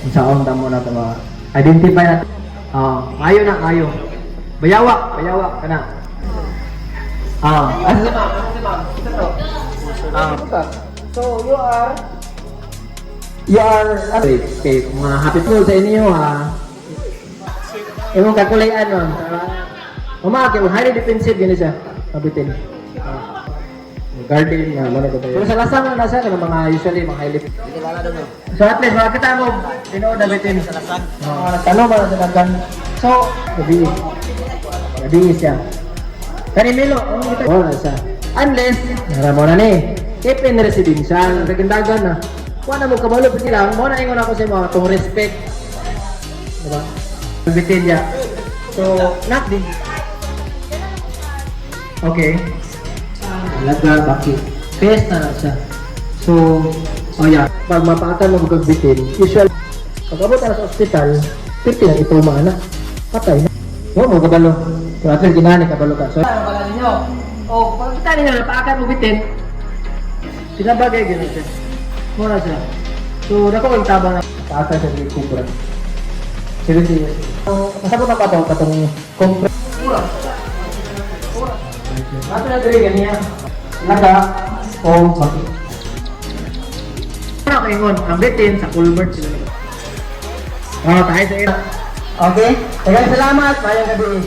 Sa onda mo na ito mga identify natin. Ayo na, ayo. Bayawak ka na. Ano si ma'am? Ito to. So, you are, okay, mga happy pool sa inyo ha. Imong kakulayan nun. Umaki, highly defensive yun siya. Kabitin. Garden na, ano ko tayo. Pero sa lasang na nasa, mga usually, mga highly. So at least, mga kita mo, tinood na bitin. Sa lasang. Tanong ba sa lasang? So, gabi siya. Kanimilo, wala siya. Unless, naramo na ni. If in residential, kagandagan na. Wala mo kabalo, pati lang, muna ingon ako sa mga itong respect. Diba? Bitin niya. So, not din. Okay. Laga, bakit? Best na lang siya. So, yeah. Pag mapatan mo magbitin, usual, pag abot na sa ospital, 50 lang ito maana. Patay na. Oo, mo kabalo. So, at least ginani kabalo ka. So, ano pala ninyo? O, pag kita ninyo, napaakan mo bitin, pinabagay gano'n siya. Muna siya. So, naku, ang tabang na paasa siya sa kubra. 70 years. So, masabot ang pato, patong kompre. Nato na dali ganyan. Laga o bakit. Ano kayo ngon? Ang bitin sa Culvert sila. Tayo sa ina. Okay? Salamat. Mayang gabi.